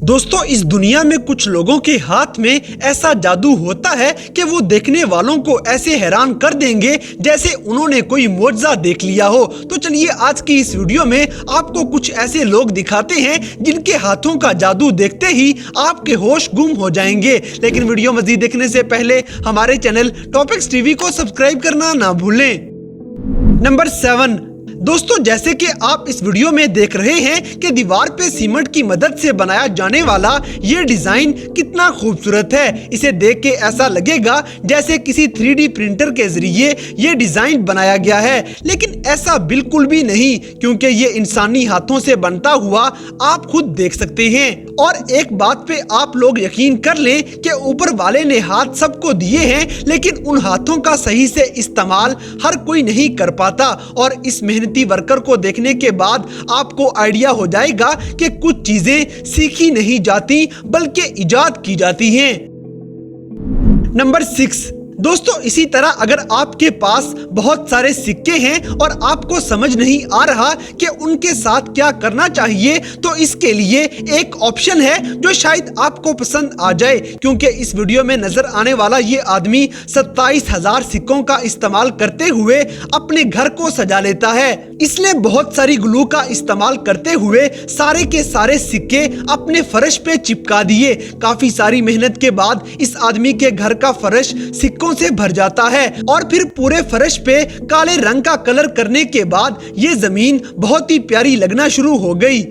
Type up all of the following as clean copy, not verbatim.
दोस्तों, इस दुनिया में कुछ लोगों के हाथ में ऐसा जादू होता है कि वो देखने वालों को ऐसे हैरान कर देंगे जैसे उन्होंने कोई मुआजिजा देख लिया हो। तो चलिए आज की इस वीडियो में आपको कुछ ऐसे लोग दिखाते हैं जिनके हाथों का जादू देखते ही आपके होश गुम हो जाएंगे। लेकिन वीडियो मजीद देखने से पहले हमारे चैनल टॉपिक्स टीवी को सब्सक्राइब करना ना भूलें। नंबर 7, दोस्तों, जैसे कि आप इस वीडियो में देख रहे हैं कि दीवार पे सीमेंट की मदद से बनाया जाने वाला ये डिजाइन कितना खूबसूरत है। इसे देख के ऐसा लगेगा जैसे किसी 3D प्रिंटर के जरिए ये डिजाइन बनाया गया है, लेकिन ऐसा बिल्कुल भी नहीं, क्योंकि ये इंसानी हाथों से बनता हुआ आप खुद देख सकते हैं। और एक बात पे आप लोग यकीन कर लें कि ऊपर वाले ने हाथ सबको दिए हैं, लेकिन उन हाथों का सही से इस्तेमाल हर कोई नहीं कर पाता। और इस मेहनती वर्कर को देखने के बाद आपको आइडिया हो जाएगा कि कुछ चीजें सीखी नहीं जाती बल्कि इजाद की जाती हैं। नंबर 6, दोस्तों, इसी तरह अगर आपके पास बहुत सारे सिक्के हैं और आपको समझ नहीं आ रहा कि उनके साथ क्या करना चाहिए, तो इसके लिए एक ऑप्शन है जो शायद आपको पसंद आ जाए, क्योंकि इस वीडियो में नजर आने वाला ये आदमी 27,000 सिक्कों का इस्तेमाल करते हुए अपने घर को सजा लेता है। इसने बहुत सारी ग्लू का इस्तेमाल करते हुए सारे के सारे सिक्के अपने फर्श पे चिपका दिए। काफी सारी मेहनत के बाद इस आदमी के घर का फर्श सिक्कों से भर जाता है और फिर पूरे फर्श पे काले रंग का कलर करने के बाद ये जमीन बहुत ही प्यारी लगना शुरू हो गई।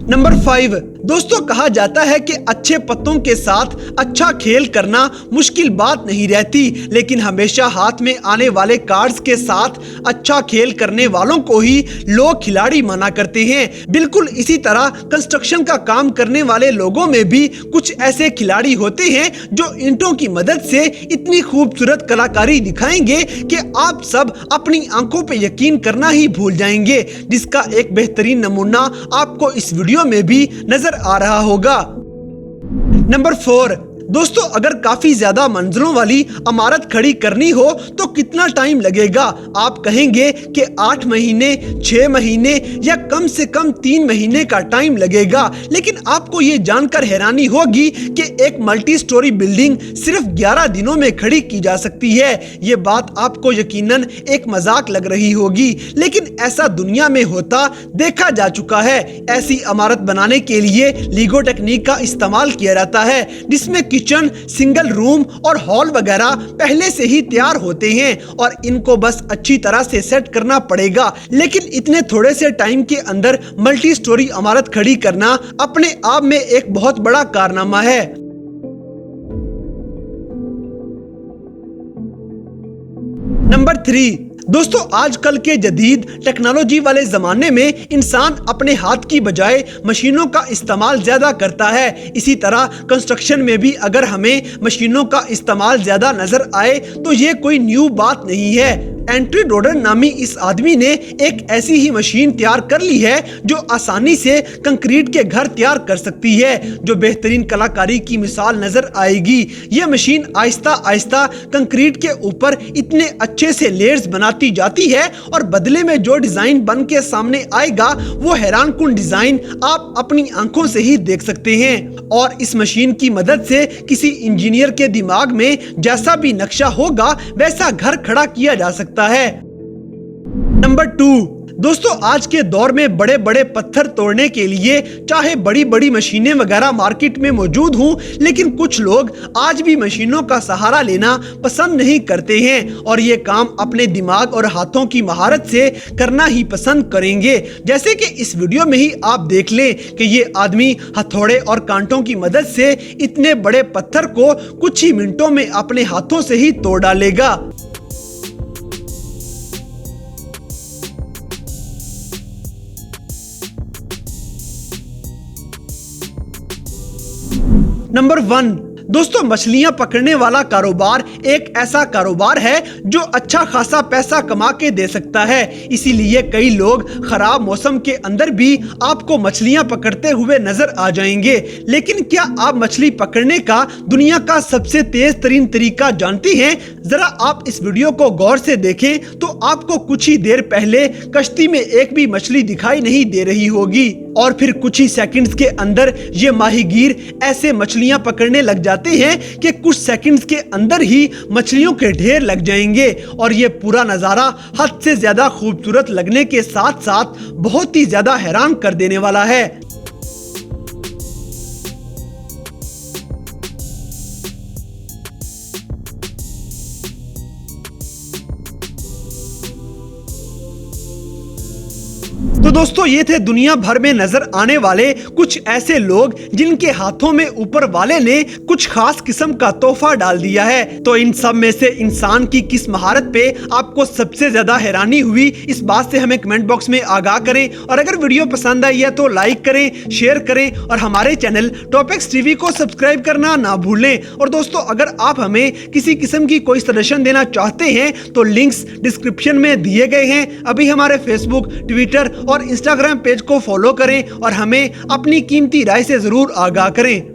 नंबर 5, दोस्तों, कहा जाता है कि अच्छे पत्तों के साथ अच्छा खेल करना मुश्किल बात नहीं रहती, लेकिन हमेशा हाथ में आने वाले कार्ड्स के साथ अच्छा खेल करने वालों को ही लोग खिलाड़ी माना करते हैं। बिल्कुल इसी तरह कंस्ट्रक्शन का काम करने वाले लोगों में भी कुछ ऐसे खिलाड़ी होते हैं जो ईंटों की मदद से इतनी खूबसूरत कलाकारी दिखाएंगे कि आप सब अपनी आंखों पे यकीन करना ही भूल जाएंगे, जिसका एक बेहतरीन नमूना आपको इस वीडियो में भी नजर आ रहा होगा। नंबर 4, दोस्तों, अगर काफी ज्यादा मंजिलों वाली इमारत खड़ी करनी हो तो कितना टाइम लगेगा? आप कहेंगे कि 8 महीने, 6 महीने या कम से कम 3 महीने का टाइम लगेगा, लेकिन आपको ये जानकर हैरानी होगी कि एक मल्टी स्टोरी बिल्डिंग सिर्फ 11 दिनों में खड़ी की जा सकती है। ये बात आपको यकीनन एक मजाक लग रही होगी, लेकिन ऐसा दुनिया में होता देखा जा चुका है। ऐसी इमारत बनाने के लिए लीगो टेक्निक का इस्तेमाल किया जाता है, जिसमें किचन, सिंगल रूम और हॉल वगैरह पहले से ही तैयार होते हैं और इनको बस अच्छी तरह से सेट करना पड़ेगा। लेकिन इतने थोड़े से टाइम के अंदर मल्टी स्टोरी इमारत खड़ी करना अपने आप में एक बहुत बड़ा कारनामा है। नंबर 3, दोस्तों, आजकल के जदीद टेक्नोलॉजी वाले जमाने में इंसान अपने हाथ की बजाय मशीनों का इस्तेमाल ज्यादा करता है। इसी तरह कंस्ट्रक्शन में भी अगर हमें मशीनों का इस्तेमाल ज्यादा नजर आए तो ये कोई न्यू बात नहीं है। एंट्री डोडर नामी इस आदमी ने एक ऐसी ही मशीन तैयार कर ली है जो आसानी से कंक्रीट के घर तैयार कर सकती है, जो बेहतरीन कलाकारी की मिसाल नजर आएगी। यह मशीन आहिस्ता आहिस्ता कंक्रीट के ऊपर इतने अच्छे से लेयर्स बनाती जाती है और बदले में जो डिजाइन बन के सामने आएगा वो हैरानकुन डिजाइन आप अपनी आंखों से ही देख सकते हैं। और इस मशीन की मदद से किसी इंजीनियर के दिमाग में जैसा भी नक्शा होगा वैसा घर खड़ा किया जा सकता है। नंबर 2, दोस्तों, आज के दौर में बड़े बड़े पत्थर तोड़ने के लिए चाहे बड़ी बड़ी मशीनें वगैरह मार्केट में मौजूद हों, लेकिन कुछ लोग आज भी मशीनों का सहारा लेना पसंद नहीं करते हैं और ये काम अपने दिमाग और हाथों की महारत से करना ही पसंद करेंगे। जैसे कि इस वीडियो में ही आप देख लें कि ये आदमी हथौड़े और कांटों की मदद से इतने बड़े पत्थर को कुछ ही मिनटों में अपने हाथों से ही तोड़ डालेगा। नंबर 1, दोस्तों, मछलियां पकड़ने वाला कारोबार एक ऐसा कारोबार है जो अच्छा खासा पैसा कमा के दे सकता है। इसीलिए कई लोग खराब मौसम के अंदर भी आपको मछलियां पकड़ते हुए नजर आ जाएंगे। लेकिन क्या आप मछली पकड़ने का दुनिया का सबसे तेज तरीन तरीका जानते हैं? जरा आप इस वीडियो को गौर से देखें तो आपको कुछ ही देर पहले कश्ती में एक भी मछली दिखाई नहीं दे रही होगी। और फिर कुछ ही सेकंड्स के अंदर ये माहीगीर ऐसे मछलियां पकड़ने लग जाते हैं कि कुछ सेकंड्स के अंदर ही मछलियों के ढेर लग जाएंगे। और ये पूरा नज़ारा हद से ज़्यादा खूबसूरत लगने के साथ साथ बहुत ही ज़्यादा हैरान कर देने वाला है। तो दोस्तों ये थे दुनिया भर में नजर आने वाले कुछ ऐसे लोग जिनके हाथों में ऊपर वाले ने कुछ खास किस्म का तोहफा डाल दिया है। तो इन सब में से इंसान की किस महारत पे आपको सबसे ज्यादा हैरानी हुई, इस बात से हमें कमेंट बॉक्स में आगाह करें। और अगर वीडियो पसंद आई है तो लाइक करें, शेयर करें और हमारे चैनल टॉपिक्स टीवी को सब्सक्राइब करना ना भूलें। और दोस्तों अगर आप हमें किसी किस्म की कोई सजेशन देना चाहते हैं तो लिंक्स डिस्क्रिप्शन में दिए गए हैं। अभी हमारे फेसबुक, ट्विटर और इंस्टाग्राम पेज को फॉलो करें और हमें अपनी कीमती राय से जरूर आगाह करें।